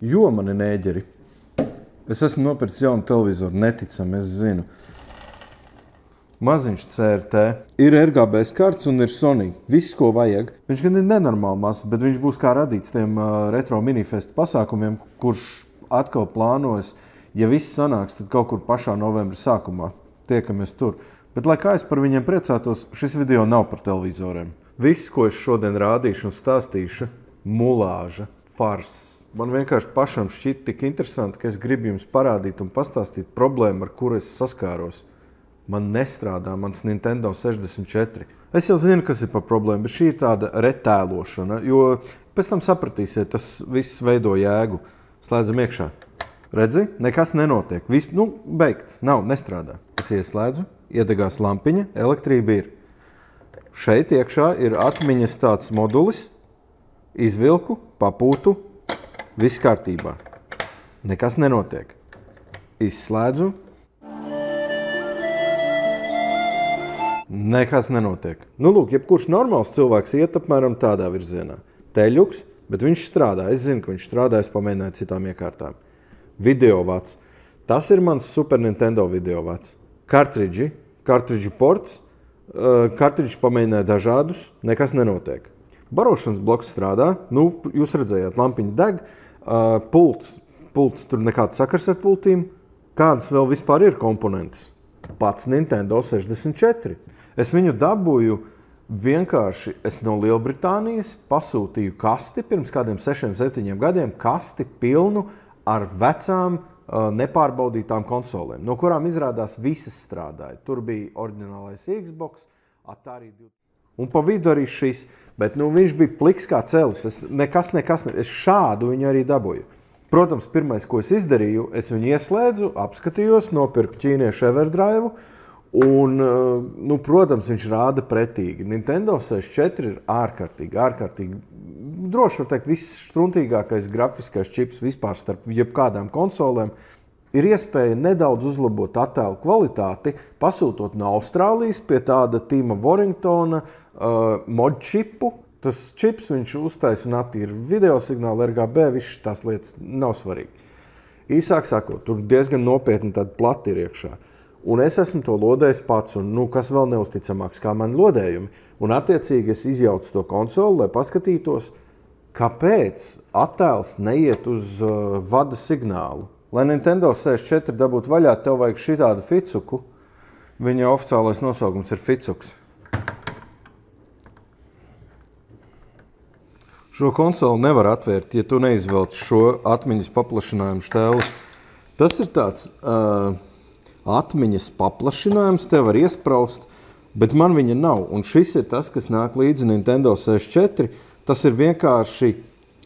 Jo mani nēģeri. Es esmu nopircis jaunu televizoru, neticami, es zinu. Maziņš CRT. Ir RGB karts un ir Sony. Viss, ko vajag. Viņš gan ir nenormāli mazs, bet viņš būs kā radīts tiem retro minifestu pasākumiem, kurš atkal plānojas, ja viss sanāks, tad kaut kur pašā novembra sākumā. Tiekamies tur. Bet, lai kā es par viņiem priecātos, šis video nav par televizoriem. Viss, ko es šodien rādīšu un stāstīšu, mulāža, fars. Man vienkārši pašam šķiet tik interesanti, ka es gribu jums parādīt un pastāstīt problēmu, ar kuru es saskāros. Man nestrādā mans Nintendo 64. Es jau zinu, kas ir par problēmu, bet šī ir tāda retēlošana, jo pēc tam sapratīsiet, tas viss veido jēgu. Slēdzam iekšā. Redzi? Nekas nenotiek. Viss, beigts. Nav, nestrādā. Es ieslēdzu, iedegās lampiņa, elektrība ir. Šeit iekšā ir atmiņas tāds modulis, izvilku, papūtu, viss kārtībā. Nekas nenotiek. Izslēdzu. Nekas nenotiek. Lūk, jebkurš normāls cilvēks iet apmēram tādā virzienā. Teļuks, bet viņš strādā. Es zinu, ka viņš strādā, es pamēģināju citām iekārtām. Videovats. Tas ir mans Super Nintendo videovats. Kartridži ports. Kartridži pamēģināja dažādus, nekas nenotiek. Barošanas bloks strādā. Jūs redzējāt, lampiņa deg. Pults tur nekāds sakars ar pultīm. Kādas vēl vispār ir komponentes? Pats Nintendo 64. Es viņu dabūju vienkārši, es no Lielbritānijas pasūtīju kasti pirms kādiem 6-7 gadiem, kasti pilnu ar vecām nepārbaudītām konsolēm, no kurām izrādās visas strādāja. Tur bija oriģinālais Xbox, Atari 2. Un pa vidu arī šis, bet viņš bija pliks kā celis. Es šādu viņu arī dabūju. Protams, pirmais, ko es izdarīju, es viņu ieslēdzu, apskatījos, nopirku ķīniešu Everdrive, un, protams, viņš rāda pretīgi. Nintendo 64 ir ārkārtīgi, droši var teikt, viss struntīgākais grafiskais čips vispār starp jebkādām konsolēm. Ir iespēja nedaudz uzlabot attēlu kvalitāti, pasūtot no Austrālijas pie tāda Tima Warringtona mod čipu. Tas čips viņš uztais un attīra video signālu, RGB, visas tās lietas nav svarīgi. Īsāk sakot, tur diezgan nopietni tāda plati ir iekšā. Un es esmu to lodējis pats, un kas vēl neusticamāks kā mani lodējumi. Un attiecīgi es izjaucu to konsoli, lai paskatītos, kāpēc attēls neiet uz vada signālu. Lai Nintendo 64 dabūtu vaļā, tev vajag šitādu ficuku. Viņa oficiālais nosaukums ir ficuks. Šo konsoli nevar atvērt, ja tu neizvelc šo atmiņas paplašinājumu štēli. Tas ir tāds atmiņas paplašinājums, te var iespraust, bet man viņa nav. Un šis ir tas, kas nāk līdzi Nintendo 64. Tas ir vienkārši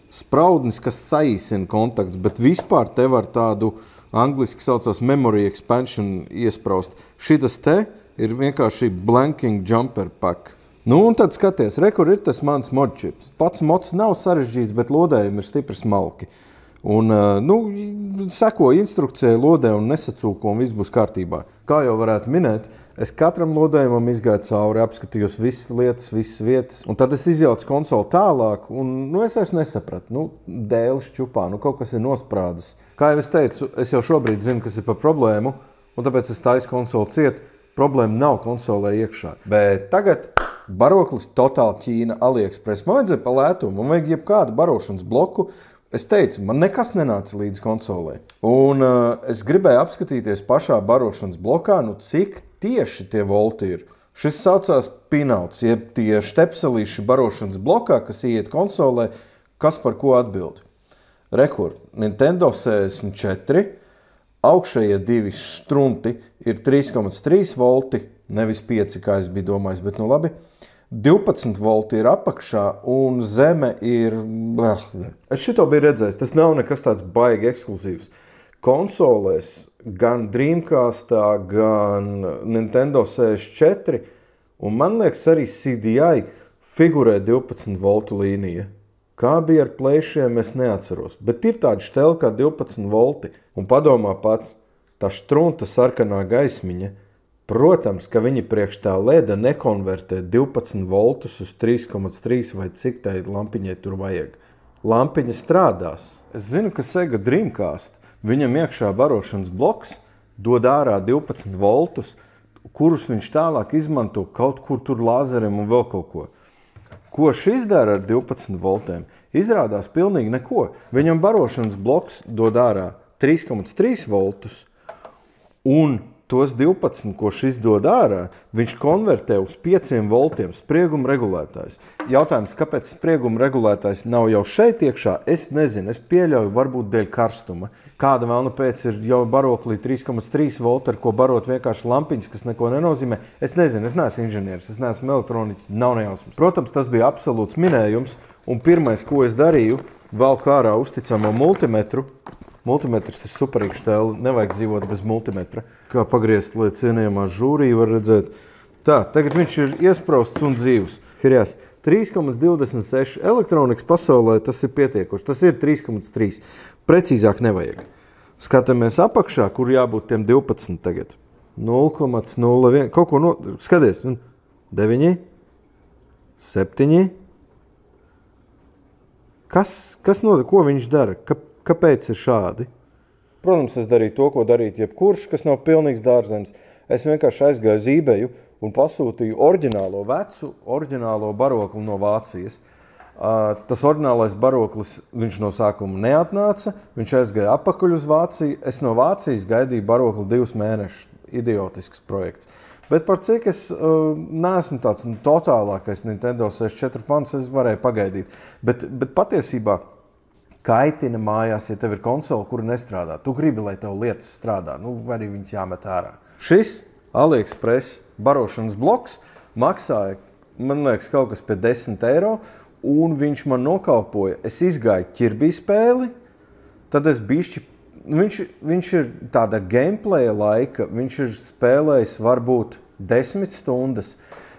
spraudnis, kas saīsina kontakts, bet vispār te var tādu angliski saucās memory expansion iespraust. Šitas te ir vienkārši blanking jumper pack. Un tad skaties, kur ir tas mans modčips. Pats mods nav sarežģīts, bet lodējumi ir stipri smalki. Un, seko instrukcijai, lodē un nesacūko, un viss būs kārtībā. Kā jau varētu minēt, es katram lodējumam izgāju cauri, apskatījos visas lietas, visas vietas, un tad es izjaucu konsoli tālāk, un es vairs nesapratu. Dēlis čupā, kaut kas ir nosprādzis. Kā jau es teicu, es jau šobrīd zinu, kas ir par problēmu, un tāpēc es taisu konsoli ciet. Problēma nav konsolē iekšā. Bet tagad baroklis totāli Ķīna, AliExpress. Man vajadzēja pa lētumu, man vajag jebkādu barošanas bloku. Es teicu, man nekas nenāca līdz konsolē. Un es gribēju apskatīties pašā barošanas blokā, cik tieši tie volti ir. Šis saucās pinauts, jeb tie štepselīši barošanas blokā, kas ieiet konsolē, kas par ko atbild. Rekur, Nintendo 64, augšējie divi strunti ir 3,3 volti, nevis 5, kā es biju domājis, bet labi. 12 volti ir apakšā un zeme ir... Es šito biju redzējis, tas nav nekas tāds baigi ekskluzīvs. Konsolēs gan Dreamcastā, gan Nintendo 64, un man liekas arī CDI figurē 12 voltu līnija. Kā bija ar plēšiem, es neatceros, bet ir tāda štela kā 12 volti. Un padomā pats, tā strunta sarkanā gaismiņa, protams, ka viņi priekš tā leda nekonvertē 12 voltus uz 3,3 vai cik tai lampiņai tur vajag. lampiņa strādās. Es zinu, ka Sega Dreamcast, viņam iekšā barošanas bloks dod ārā 12 voltus, kurus viņš tālāk izmanto kaut kur tur lāzeriem un vēl kaut ko. Ko šis dara ar 12 voltiem? Izrādās pilnīgi neko. Viņam barošanas bloks dod ārā 3,3 voltus un tos 12, ko šis dod ārā, viņš konvertē uz 5 voltiem sprieguma regulētājs. Jautājums, kāpēc sprieguma regulētājs nav jau šeit iekšā, es nezinu. Es pieļauju, varbūt dēļ karstuma. Kāda vēlna pēc ir jau baroklī 3,3 volti, ar ko barot vienkārši lampiņas, kas neko nenozīmē. Es nezinu, es neesmu inženieris, es neesmu elektroniķis, nav nejausmas. Protams, tas bija absolūts minējums, un pirmais, ko es darīju, velku ārā uzticamo multimetru. Multimetrs ir superīgs tēli, nevajag dzīvot bez multimetra. Kā pagriezt, lai cienījamā žūrija var redzēt. Tā, tagad viņš ir iesprausts un dzīvs. Hirjās, 3,26 elektronikas pasaulē tas ir pietiekoši. Tas ir 3,3. Precīzāk nevajag. Skatāmies apakšā, kur jābūt tiem 12 tagad. 0,01. Kaut ko skaties. 9, 7. Kas notiek? Ko viņš dara? Kāpēc ir šādi? Protams, es darīju to, ko darīt jebkurš, kas nav pilnīgs dārzenis. Es vienkārši aizgāju uz eBayu un pasūtīju oriģinālo barokli no Vācijas. Tas oriģinālais baroklis, viņš no sākuma neatnāca, viņš aizgāja apakaļ uz Vāciju. Es no Vācijas gaidīju barokli 2 mēnešus. Idiotisks projekts. Bet par cik es neesmu tāds totālākais Nintendo 64 fans, es varēju pagaidīt. Bet patiesībā kaitina mājās, ja tev ir konsole, kura nestrādā. Tu gribi, lai tev lietas strādā, vai arī viņas jāmet ārā. Šis AliExpress barošanas bloks maksāja, man liekas, kaut kas pie 10 eiro, un viņš man nokalpoja. Es izgāju ķirbī spēli, tad es bišķi, viņš ir tāda gameplaya laika, viņš ir spēlējis varbūt 10 stundas,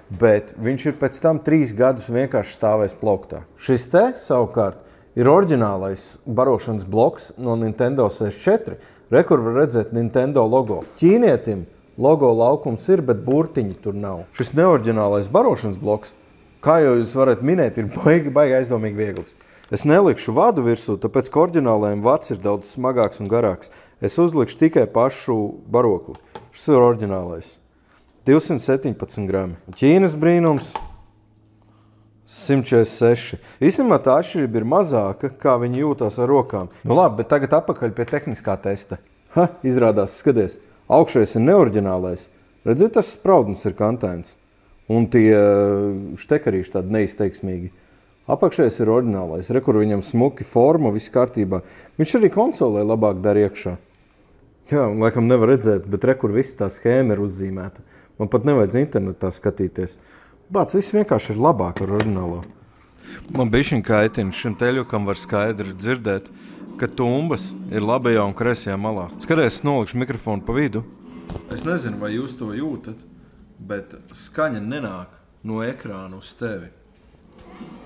bet viņš ir pēc tam 3 gadus vienkārši stāvējis plauktā. Šis te, savukārt, ir oriģinālais barošanas bloks no Nintendo 64. Rekur var redzēt Nintendo logo. Ķīnietim logo laukums ir, bet burtiņi tur nav. Šis neoriģinālais barošanas bloks, kā jau jūs varat minēt, ir baigi aizdomīgi viegls. Es nelikšu vadu virsū, tāpēc, ka oriģinālajiem vads ir daudz smagāks un garāks. Es uzlikšu tikai pašu barokli. Šis ir oriģinālais. 217 grami. Ķīnas brīnums. 146. Īstenībā tā atšķirība ir mazāka, kā viņi jūtās ar rokām. Labi, bet tagad atpakaļ pie tehniskā testa. Izrādās, skaties, augšais ir neoriģinālais. Redziet, tas spraudums ir kantains. Un tie štekarīši tādi neizteiksmīgi. Apakšais ir oriģinālais. Rekur viņam smuki forma, viss kārtībā. Viņš arī konsolē labāk dar iekšā. Jā, un laikam nevar redzēt, bet rekur viss tā schēma ir uzzīmēta. Man pat nevajadz internetā skatīties. Bāc, viss vienkārši ir labāk ar oriģinālo. Man bišķiņ kaitina, šim teļukam var skaidri dzirdēt, ka tumbas ir labajā un kreisajā malā. Skaties, es nolikšu mikrofonu pa vidu. Es nezinu, vai jūs to jūtat, bet skaņa nenāk no ekrāna uz tevi.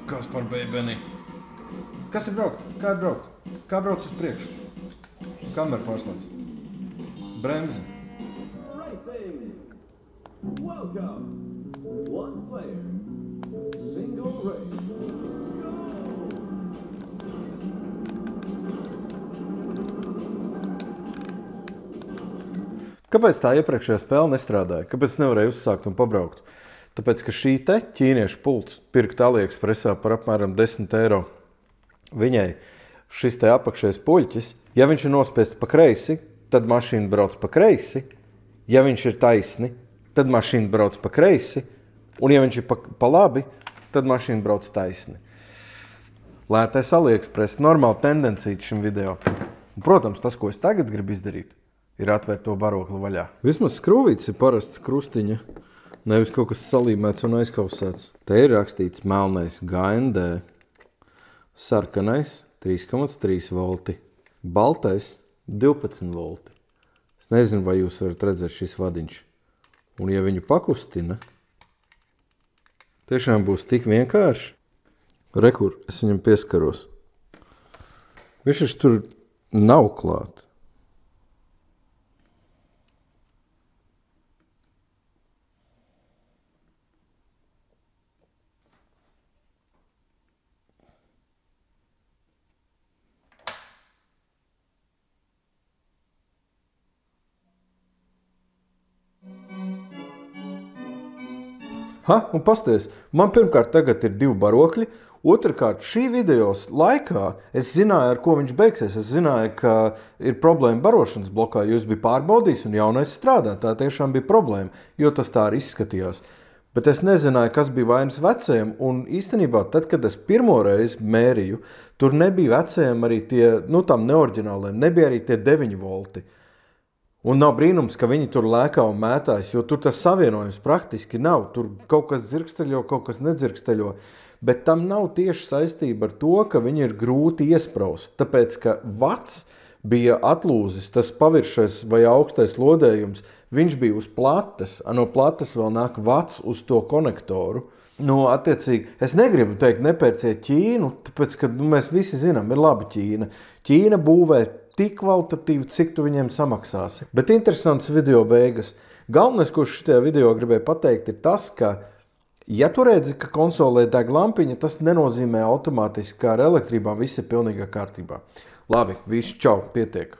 Kas par beibeni? Kas ir braukt? Kā ir braukt? Kā brauc uz priekšu? Kamera pārslēdz. Bremzi. Welcome. One player, single race. Kāpēc tā iepriekšējā spēle nestrādāja? Kāpēc nevarēja uzsākt un pabraukt? Tāpēc, ka šī te ķīniešu pults pirkt AliExpressā par apmēram 10 eiro. Viņai šis te apakšējais puļķis, ja viņš ir nospiests pa kreisi, tad mašīna brauc pa kreisi. Ja viņš ir taisni, tad mašīna brauc pa kreisi. Un ja viņš ir pa labi, tad mašīna brauc taisni. Lētais AliExpress, normāla tendencija šim video. Un, protams, tas, ko es tagad gribu izdarīt, ir atvērt to barokli vaļā. Vismaz skrūvītis ir parasts krustiņa, nevis kaut kas salīmēts un aizkausēts. Te ir rakstīts melnais GND, sarkanais 3,3 volti, baltais 12 volti. Es nezinu, vai jūs varat redzēt šis vadiņš. Un ja viņu pakustina, tiešām būs tik vienkārši. Rekur, es viņam pieskaros. Viņš tur nav klāt. Un pasties, man pirmkārt tagad ir 2 barokļi, otrkārt šī videos laikā es zināju, ar ko viņš beigsies. Es zināju, ka ir problēma barošanas blokā, jo es biju pārbaudījis un jaunais strādā. Tā tiešām bija problēma, jo tas tā arī izskatījās. Bet es nezināju, kas bija vainas vecajam, un īstenībā tad, kad es pirmo reizi mērīju, tur nebija vecajam arī tie, tam neoriģināliem, nebija arī tie 9 volti. Un nav brīnums, ka viņi tur lēkā un mētājas, jo tur tas savienojums praktiski nav. Tur kaut kas dzirksteļo, kaut kas nedzirksteļo. Bet tam nav tieši saistība ar to, ka viņi ir grūti iespraust. Tāpēc, ka vats bija atlūzis, tas paviršais vai augstais lodējums, viņš bija uz plates, no plates vēl nāk vats uz to konektoru. Attiecīgi, es negribu teikt nepērciet Ķīnu, tāpēc, ka mēs visi zinām, ir laba Ķīna. Ķīna būvē tik kvalitatīvi, cik tu viņiem samaksāsi. Bet interesants video beigas. Galvenais, ko šitajā video gribēju pateikt, ir tas, ka, ja tu redzi, ka konsolē deg lampiņa, tas nenozīmē automātiski, ka ar elektrībām viss ir pilnīgā kārtībā. Labi, viss, čau, pietiek.